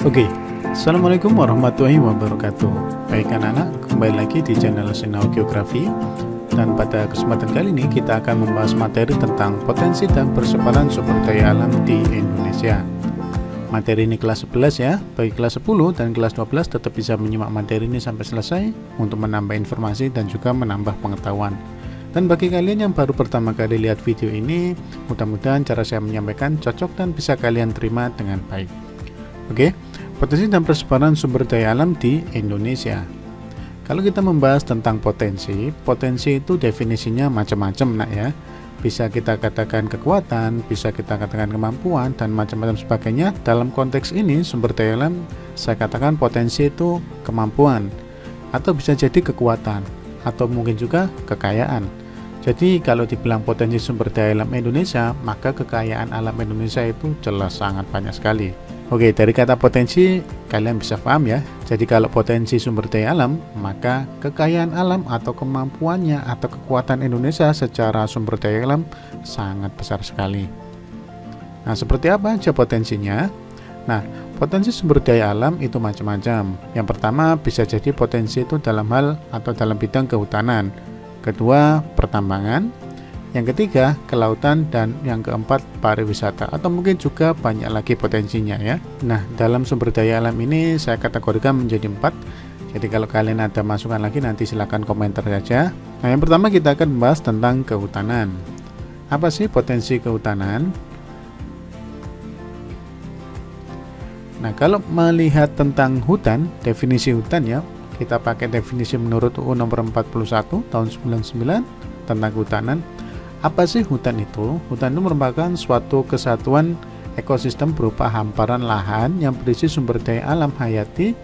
Oke, Assalamualaikum warahmatullahi wabarakatuh. Baik anak-anak, kembali lagi di channel Sinau Geografi. Dan pada kesempatan kali ini kita akan membahas materi tentang potensi dan persebaran sumber daya alam di Indonesia. Materi ini kelas 11 ya, bagi kelas 10 dan kelas 12 tetap bisa menyimak materi ini sampai selesai untuk menambah informasi dan juga menambah pengetahuan. Dan bagi kalian yang baru pertama kali lihat video ini, mudah-mudahan cara saya menyampaikan cocok dan bisa kalian terima dengan baik. Oke, potensi dan persebaran sumber daya alam di Indonesia. Kalau kita membahas tentang potensi itu definisinya macam-macam nak ya. Bisa kita katakan kekuatan, bisa kita katakan kemampuan, dan macam-macam sebagainya. Dalam konteks ini sumber daya alam, saya katakan potensi itu kemampuan, atau bisa jadi kekuatan, atau mungkin juga kekayaan. Jadi kalau dibilang potensi sumber daya alam Indonesia, maka kekayaan alam Indonesia itu jelas sangat banyak sekali. Oke, dari kata potensi kalian bisa paham ya. Jadi kalau potensi sumber daya alam, maka kekayaan alam atau kemampuannya atau kekuatan Indonesia secara sumber daya alam sangat besar sekali. Nah, seperti apa aja potensinya? Nah, potensi sumber daya alam itu macam-macam. Yang pertama bisa jadi potensi itu dalam hal atau dalam bidang kehutanan. Kedua, pertambangan. Yang ketiga, kelautan, dan yang keempat, pariwisata, atau mungkin juga banyak lagi potensinya ya. Nah, dalam sumber daya alam ini saya kategorikan menjadi 4. Jadi kalau kalian ada masukan lagi nanti silahkan komentar saja. Nah, yang pertama kita akan membahas tentang kehutanan. Apa sih potensi kehutanan? Nah, kalau melihat tentang hutan, definisi hutan ya, kita pakai definisi menurut UU nomor 41 tahun 99 tentang kehutanan. Apa sih hutan itu? Hutan itu merupakan suatu kesatuan ekosistem berupa hamparan lahan yang berisi sumber daya alam hayati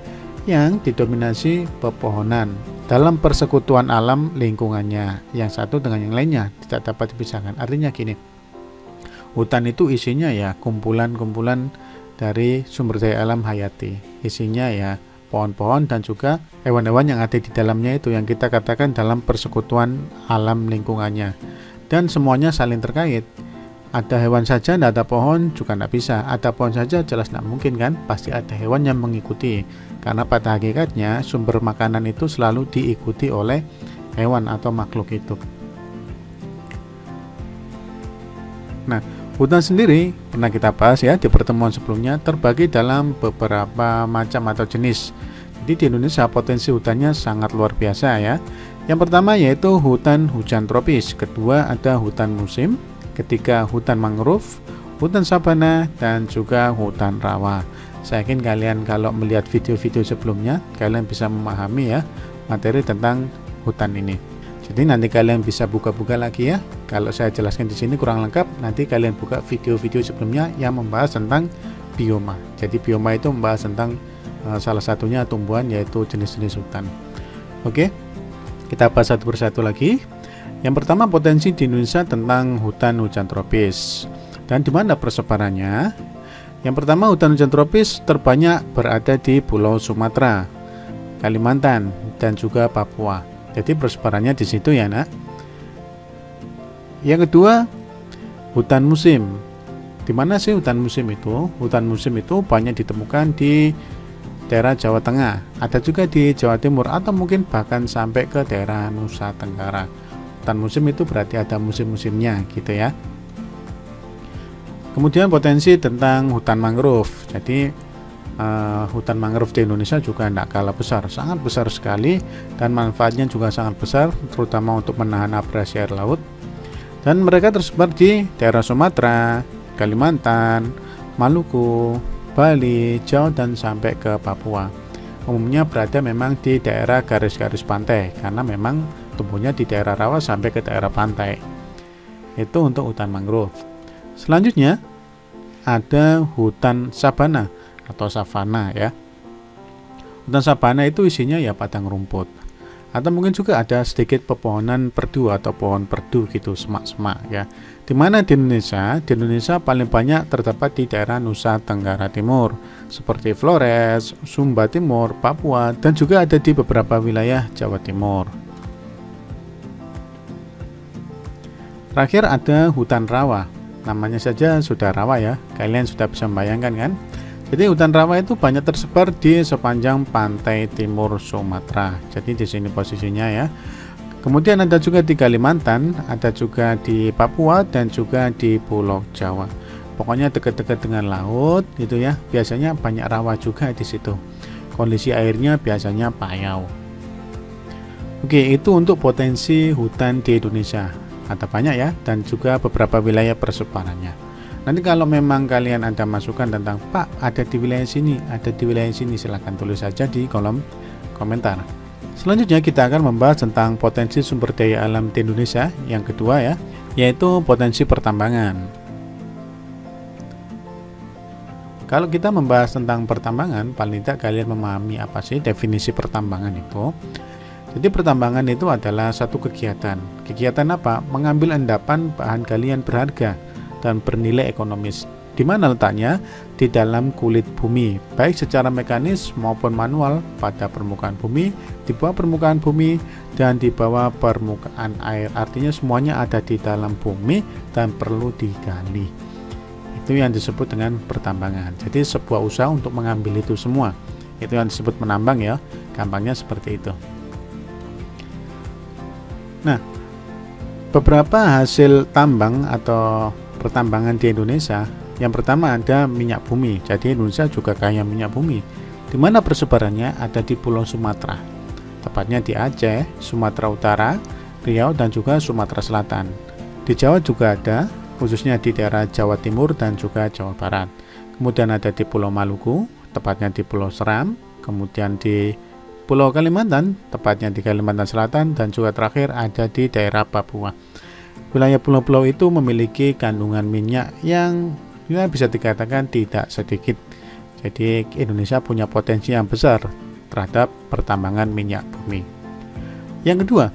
yang didominasi pepohonan dalam persekutuan alam lingkungannya, yang satu dengan yang lainnya tidak dapat dipisahkan. Artinya gini, hutan itu isinya ya kumpulan-kumpulan dari sumber daya alam hayati, isinya ya pohon-pohon dan juga hewan-hewan yang ada di dalamnya itu yang kita katakan dalam persekutuan alam lingkungannya. Dan semuanya saling terkait. Ada hewan saja tidak ada pohon juga tidak bisa, ada pohon saja jelas tidak mungkin kan, pasti ada hewan yang mengikuti, karena pada hakikatnya sumber makanan itu selalu diikuti oleh hewan atau makhluk hidup. Nah, hutan sendiri pernah kita bahas ya di pertemuan sebelumnya, terbagi dalam beberapa macam atau jenis. Jadi di Indonesia potensi hutannya sangat luar biasa ya. Yang pertama yaitu hutan hujan tropis, kedua ada hutan musim, ketiga hutan mangrove, hutan sabana, dan juga hutan rawa. Saya yakin kalian kalau melihat video-video sebelumnya, kalian bisa memahami ya materi tentang hutan ini. Jadi nanti kalian bisa buka-buka lagi ya. Kalau saya jelaskan di sini kurang lengkap, nanti kalian buka video-video sebelumnya yang membahas tentang bioma. Jadi bioma itu membahas tentang salah satunya tumbuhan yaitu jenis-jenis hutan. Oke. Kita bahas satu persatu lagi. Yang pertama potensi di Indonesia tentang hutan hujan tropis dan di mana persebarannya. Yang pertama hutan hujan tropis terbanyak berada di Pulau Sumatera, Kalimantan, dan juga Papua. Jadi persebarannya di situ ya nak. Yang kedua hutan musim. Di mana sih hutan musim itu? Hutan musim itu banyak ditemukan di daerah Jawa Tengah, ada juga di Jawa Timur, atau mungkin bahkan sampai ke daerah Nusa Tenggara. Hutan musim itu berarti ada musim-musimnya gitu ya. Kemudian potensi tentang hutan mangrove. Jadi hutan mangrove di Indonesia juga tidak kalah besar, sangat besar sekali, dan manfaatnya juga sangat besar, terutama untuk menahan abrasi air laut. Dan mereka tersebar di daerah Sumatera, Kalimantan, Maluku, Bali, Jawa, dan sampai ke Papua. Umumnya berada memang di daerah garis-garis pantai, karena memang tumbuhnya di daerah rawa sampai ke daerah pantai. Itu untuk hutan mangrove. Selanjutnya ada hutan sabana atau savana ya. Hutan sabana itu isinya ya padang rumput, atau mungkin juga ada sedikit pepohonan perdu atau pohon perdu gitu, semak-semak ya. Di mana di Indonesia paling banyak terdapat di daerah Nusa Tenggara Timur, seperti Flores, Sumba Timur, Papua, dan juga ada di beberapa wilayah Jawa Timur. Terakhir ada hutan rawa. Namanya saja sudah rawa ya, kalian sudah bisa membayangkan kan. Jadi hutan rawa itu banyak tersebar di sepanjang pantai timur Sumatera. Jadi di sini posisinya ya. Kemudian ada juga di Kalimantan, ada juga di Papua dan juga di Pulau Jawa. Pokoknya dekat-dekat dengan laut gitu ya. Biasanya banyak rawa juga di situ. Kondisi airnya biasanya payau. Oke, itu untuk potensi hutan di Indonesia. Ada banyak ya, dan juga beberapa wilayah persebarannya. Nanti kalau memang kalian ada masukan tentang Pak, ada di wilayah sini, ada di wilayah sini, silahkan tulis saja di kolom komentar. Selanjutnya kita akan membahas tentang potensi sumber daya alam di Indonesia. Yang kedua ya, yaitu potensi pertambangan. Kalau kita membahas tentang pertambangan, paling tidak kalian memahami apa sih definisi pertambangan itu. Jadi pertambangan itu adalah satu kegiatan. Kegiatan apa? Mengambil endapan bahan galian berharga dan bernilai ekonomis. Di mana letaknya? Di dalam kulit bumi, baik secara mekanis maupun manual, pada permukaan bumi, di bawah permukaan bumi, dan di bawah permukaan air. Artinya semuanya ada di dalam bumi dan perlu digali. Itu yang disebut dengan pertambangan. Jadi sebuah usaha untuk mengambil itu semua. Itu yang disebut menambang ya. Gampangnya seperti itu. Nah, beberapa hasil tambang atau pertambangan di Indonesia, yang pertama ada minyak bumi. Jadi Indonesia juga kaya minyak bumi. Di mana persebarannya? Ada di Pulau Sumatera, tepatnya di Aceh, Sumatera Utara, Riau, dan juga Sumatera Selatan. Di Jawa juga ada, khususnya di daerah Jawa Timur dan juga Jawa Barat. Kemudian ada di Pulau Maluku, tepatnya di Pulau Seram. Kemudian di Pulau Kalimantan, tepatnya di Kalimantan Selatan, dan juga terakhir ada di daerah Papua. Wilayah pulau-pulau itu memiliki kandungan minyak yang ya bisa dikatakan tidak sedikit. Jadi Indonesia punya potensi yang besar terhadap pertambangan minyak bumi. Yang kedua,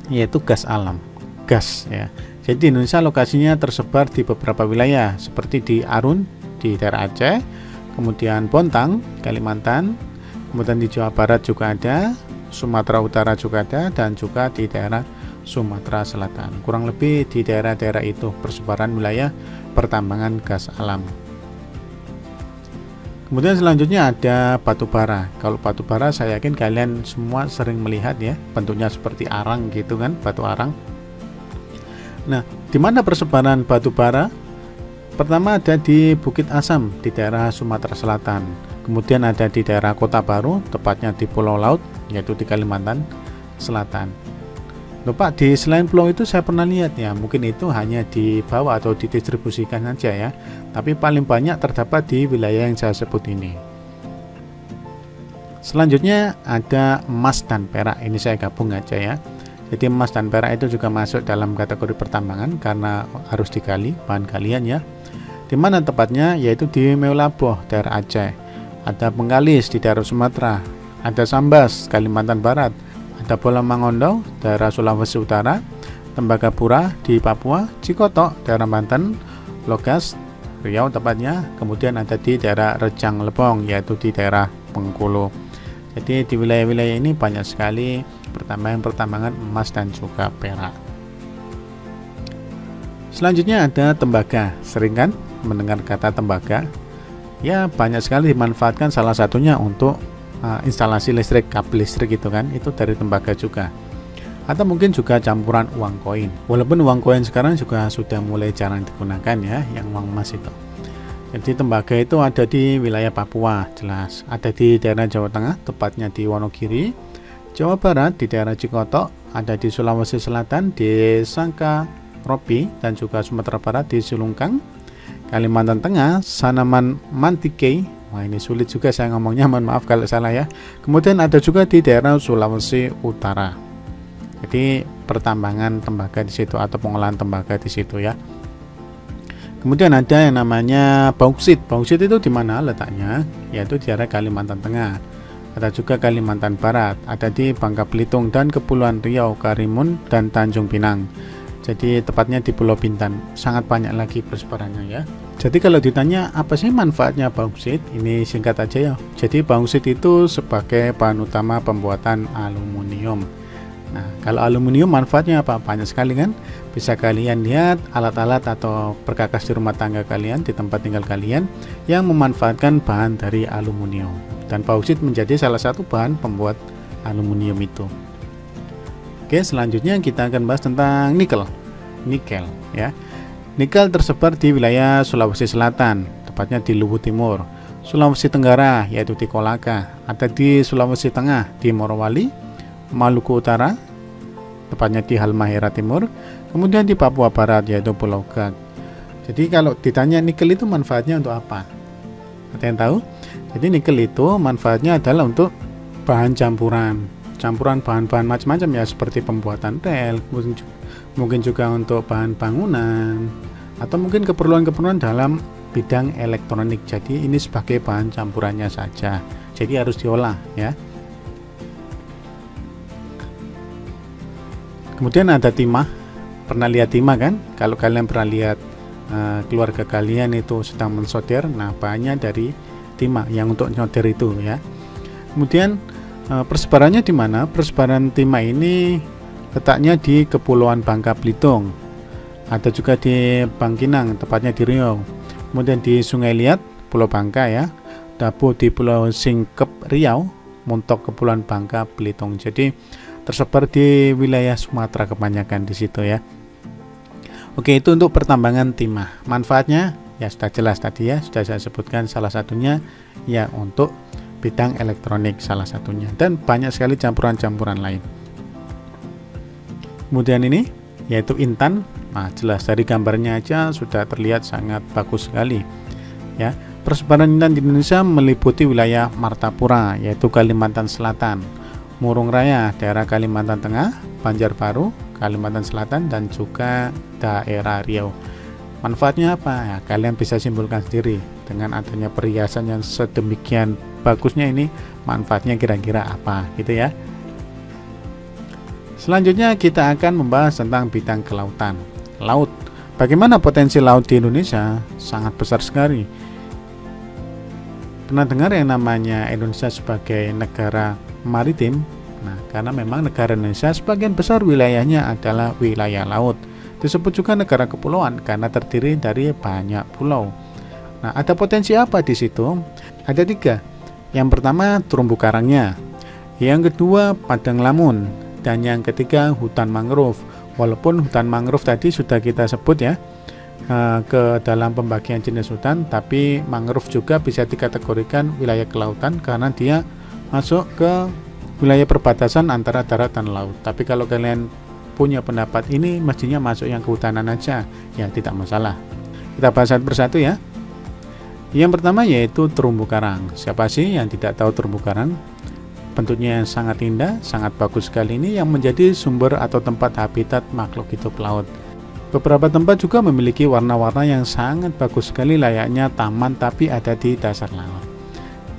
yaitu gas alam. Gas ya. Jadi Indonesia lokasinya tersebar di beberapa wilayah seperti di Arun di daerah Aceh, kemudian Bontang, Kalimantan, kemudian di Jawa Barat juga ada, Sumatera Utara juga ada, dan juga di daerah Sumatera Selatan. Kurang lebih di daerah-daerah itu persebaran wilayah pertambangan gas alam. Kemudian selanjutnya ada batu bara. Kalau batu bara saya yakin kalian semua sering melihat ya, bentuknya seperti arang gitu kan, batu arang. Nah, di mana persebaran batu bara? Pertama ada di Bukit Asam di daerah Sumatera Selatan. Kemudian ada di daerah Kota Baru, tepatnya di Pulau Laut, yaitu di Kalimantan Selatan. Loh Pak, di selain pulau itu saya pernah lihat ya, mungkin itu hanya dibawa atau didistribusikan saja ya. Tapi paling banyak terdapat di wilayah yang saya sebut ini. Selanjutnya ada emas dan perak. Ini saya gabung aja ya. Jadi emas dan perak itu juga masuk dalam kategori pertambangan karena harus digali bahan galian ya. Di mana tepatnya? Yaitu di Meulaboh, daerah Aceh. Ada Bengkalis di daerah Sumatera. Ada Sambas, Kalimantan Barat. Ada Bola Mangondo, daerah Sulawesi Utara. Tembagapura di Papua. Cikotok, daerah Banten. Logas, Riau tepatnya. Kemudian ada di daerah Rejang Lebong, yaitu di daerah Bengkulu. Jadi di wilayah-wilayah ini banyak sekali pertambangan emas dan juga perak. Selanjutnya ada tembaga. Sering kan mendengar kata tembaga? Ya, banyak sekali dimanfaatkan, salah satunya untuk instalasi listrik, kabel listrik gitu kan, itu dari tembaga juga. Atau mungkin juga campuran uang koin. Walaupun uang koin sekarang juga sudah mulai jarang digunakan ya, yang uang emas itu. Jadi tembaga itu ada di wilayah Papua, jelas. Ada di daerah Jawa Tengah, tepatnya di Wonogiri. Jawa Barat di daerah Cikotok, ada di Sulawesi Selatan di Sangkaropi, dan juga Sumatera Barat di Sulungkang. Kalimantan Tengah, Sanaman Mantikei. Wah, ini sulit juga saya ngomongnya, mohon maaf kalau salah ya. Kemudian ada juga di daerah Sulawesi Utara. Jadi pertambangan tembaga di situ atau pengolahan tembaga di situ ya. Kemudian ada yang namanya bauksit. Bauksit itu di mana letaknya? Yaitu di daerah Kalimantan Tengah. Ada juga Kalimantan Barat, ada di Bangka Belitung dan Kepulauan Riau, Karimun, dan Tanjung Pinang. Jadi tepatnya di Pulau Bintan. Sangat banyak lagi persebarannya ya. Jadi kalau ditanya apa sih manfaatnya bauksit, ini singkat aja ya. Jadi bauksit itu sebagai bahan utama pembuatan aluminium. Nah, kalau aluminium manfaatnya apa? Banyak sekali kan? Bisa kalian lihat alat-alat atau perkakas di rumah tangga kalian, di tempat tinggal kalian yang memanfaatkan bahan dari aluminium. Dan bauksit menjadi salah satu bahan pembuat aluminium itu. Oke, selanjutnya kita akan bahas tentang nikel. Nikel ya. Nikel tersebar di wilayah Sulawesi Selatan, tepatnya di Luwu Timur, Sulawesi Tenggara yaitu di Kolaka, ada di Sulawesi Tengah di Morowali, Maluku Utara, tepatnya di Halmahera Timur, kemudian di Papua Barat yaitu Pulau Gag. Jadi kalau ditanya nikel itu manfaatnya untuk apa? Ada yang tahu? Jadi nikel itu manfaatnya adalah untuk bahan campuran bahan-bahan macam-macam ya, seperti pembuatan rel, mungkin juga untuk bahan bangunan, atau mungkin keperluan-keperluan dalam bidang elektronik. Jadi ini sebagai bahan campurannya saja, jadi harus diolah ya. Kemudian ada timah. Pernah lihat timah kan? Kalau kalian pernah lihat keluarga kalian itu sedang mensolder, nah bahannya dari timah yang untuk nyolder itu ya. Kemudian persebarannya di mana? Persebaran timah ini letaknya di Kepulauan Bangka Belitung, ada juga di Bangkinang, tepatnya di Riau, kemudian di Sungai Liat, Pulau Bangka ya, Dabu di Pulau Singkep Riau, Muntok Kepulauan Bangka Belitung. Jadi tersebar di wilayah Sumatera kebanyakan di situ ya. Oke, itu untuk pertambangan timah. Manfaatnya ya sudah jelas tadi ya, sudah saya sebutkan salah satunya ya untuk bidang elektronik salah satunya, dan banyak sekali campuran-campuran lain. Kemudian ini yaitu intan. Nah, jelas dari gambarnya aja sudah terlihat sangat bagus sekali ya. Persebaran intan di Indonesia meliputi wilayah Martapura yaitu Kalimantan Selatan, Murung Raya daerah Kalimantan Tengah, Banjarbaru Kalimantan Selatan, dan juga daerah Riau. Manfaatnya apa ya, kalian bisa simpulkan sendiri dengan adanya perhiasan yang sedemikian bagusnya ini, manfaatnya kira-kira apa gitu ya. Selanjutnya kita akan membahas tentang bidang kelautan. Laut, bagaimana potensi laut di Indonesia? Sangat besar sekali. Pernah dengar yang namanya Indonesia sebagai negara maritim? Nah, karena memang negara Indonesia sebagian besar wilayahnya adalah wilayah laut. Disebut juga negara kepulauan karena terdiri dari banyak pulau. Nah, ada potensi apa di situ? Ada 3. Yang pertama terumbu karangnya, yang kedua padang lamun, dan yang ketiga hutan mangrove. Walaupun hutan mangrove tadi sudah kita sebut ya ke dalam pembagian jenis hutan, tapi mangrove juga bisa dikategorikan wilayah kelautan karena dia masuk ke wilayah perbatasan antara darat dan laut. Tapi kalau kalian punya pendapat ini mestinya masuk yang kehutanan aja, ya tidak masalah. Kita bahas satu persatu ya. Yang pertama yaitu terumbu karang. Siapa sih yang tidak tahu terumbu karang? Bentuknya yang sangat indah, sangat bagus sekali ini, yang menjadi sumber atau tempat habitat makhluk hidup laut. Beberapa tempat juga memiliki warna-warna yang sangat bagus sekali, layaknya taman tapi ada di dasar laut.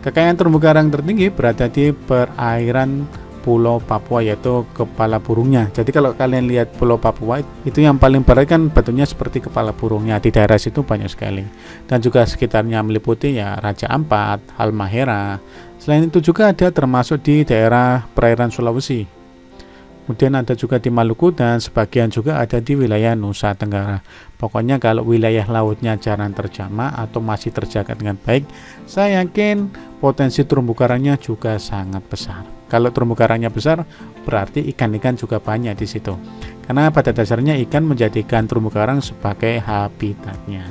Kekayaan terumbu karang tertinggi berada di perairan Pulau Papua yaitu kepala burungnya. Jadi kalau kalian lihat Pulau Papua itu yang paling barat kan bentuknya seperti kepala burungnya. Di daerah situ banyak sekali. Dan juga sekitarnya meliputi ya Raja Ampat, Halmahera. Selain itu juga ada termasuk di daerah perairan Sulawesi. Kemudian ada juga di Maluku dan sebagian juga ada di wilayah Nusa Tenggara. Pokoknya kalau wilayah lautnya jarang terjamah atau masih terjaga dengan baik, saya yakin potensi terumbu karangnya juga sangat besar. Kalau terumbu karangnya besar, berarti ikan-ikan juga banyak di situ. Karena pada dasarnya ikan menjadikan terumbu karang sebagai habitatnya.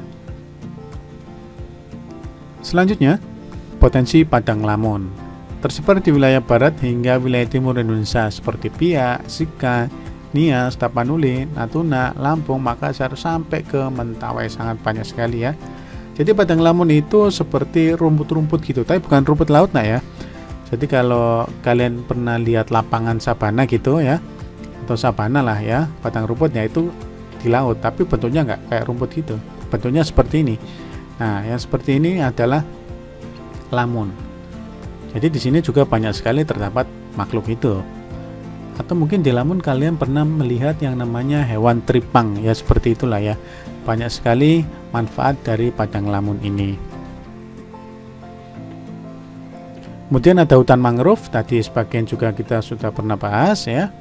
Selanjutnya, potensi padang lamun. Tersebar di wilayah barat hingga wilayah timur Indonesia seperti Biak, Sika, Nias, Tapanuli, Natuna, Lampung, Makassar, sampai ke Mentawai, sangat banyak sekali ya. Jadi padang lamun itu seperti rumput-rumput gitu, tapi bukan rumput laut nah ya. Jadi kalau kalian pernah lihat lapangan sabana gitu ya, atau sabana lah ya, padang rumputnya itu di laut, tapi bentuknya nggak kayak rumput gitu, bentuknya seperti ini. Nah, yang seperti ini adalah lamun. Jadi di sini juga banyak sekali terdapat makhluk hidup. Atau mungkin di lamun kalian pernah melihat yang namanya hewan tripang ya, seperti itulah ya. Banyak sekali manfaat dari padang lamun ini. Kemudian ada hutan mangrove, tadi sebagian juga kita sudah pernah bahas ya.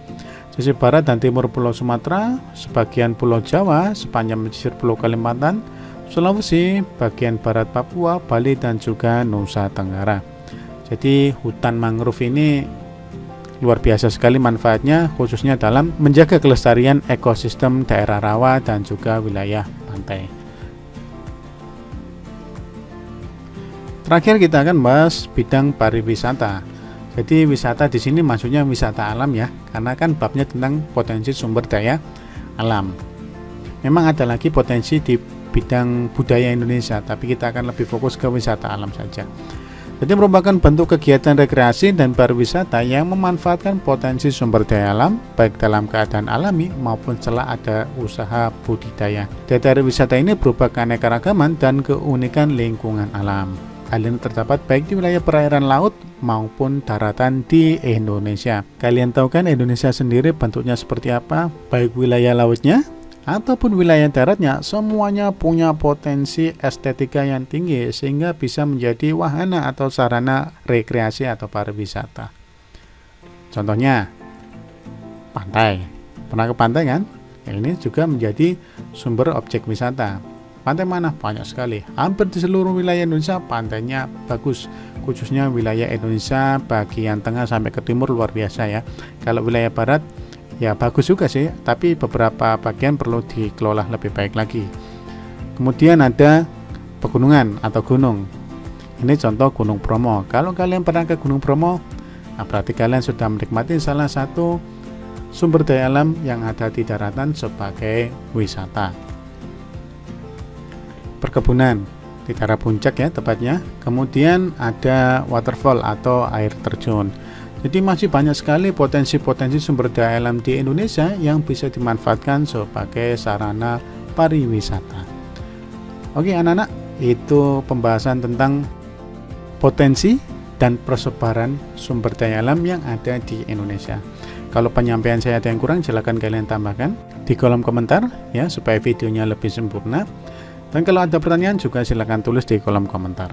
sisi barat dan timur Pulau Sumatera, sebagian Pulau Jawa, sepanjang pesisir Pulau Kalimantan, Sulawesi, bagian barat Papua, Bali, dan juga Nusa Tenggara. Jadi hutan mangrove ini luar biasa sekali manfaatnya, khususnya dalam menjaga kelestarian ekosistem daerah rawa dan juga wilayah pantai. Terakhir kita akan bahas bidang pariwisata. Jadi wisata di sini maksudnya wisata alam ya, karena kan babnya tentang potensi sumber daya alam. Memang ada lagi potensi di bidang budaya Indonesia, tapi kita akan lebih fokus ke wisata alam saja. Jadi merupakan bentuk kegiatan rekreasi dan pariwisata yang memanfaatkan potensi sumber daya alam, baik dalam keadaan alami maupun setelah ada usaha budidaya. Daya wisata ini berupa keanekaragaman dan keunikan lingkungan alam. Hal ini terdapat baik di wilayah perairan laut maupun daratan di Indonesia. Kalian tahu kan Indonesia sendiri bentuknya seperti apa? Baik wilayah lautnya ataupun wilayah daratnya, semuanya punya potensi estetika yang tinggi sehingga bisa menjadi wahana atau sarana rekreasi atau pariwisata. Contohnya pantai. Pernah ke pantai kan? Ini juga menjadi sumber objek wisata. Pantai mana? Banyak sekali. Hampir di seluruh wilayah Indonesia pantainya bagus. Khususnya wilayah Indonesia bagian tengah sampai ke timur luar biasa ya. Kalau wilayah barat ya bagus juga sih, tapi beberapa bagian perlu dikelola lebih baik lagi. Kemudian ada pegunungan atau gunung. Ini contoh Gunung Bromo. Kalau kalian pernah ke Gunung Bromo, nah berarti kalian sudah menikmati salah satu sumber daya alam yang ada di daratan sebagai wisata. Perkebunan di daerah puncak ya tepatnya. Kemudian ada waterfall atau air terjun. Jadi masih banyak sekali potensi-potensi sumber daya alam di Indonesia yang bisa dimanfaatkan sebagai sarana pariwisata. Oke anak-anak, itu pembahasan tentang potensi dan persebaran sumber daya alam yang ada di Indonesia. Kalau penyampaian saya ada yang kurang, silakan kalian tambahkan di kolom komentar ya supaya videonya lebih sempurna. Dan kalau ada pertanyaan juga silakan tulis di kolom komentar.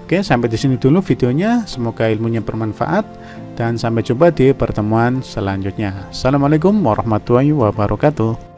Oke, sampai di sini dulu videonya. Semoga ilmunya bermanfaat dan sampai jumpa di pertemuan selanjutnya. Assalamualaikum warahmatullahi wabarakatuh.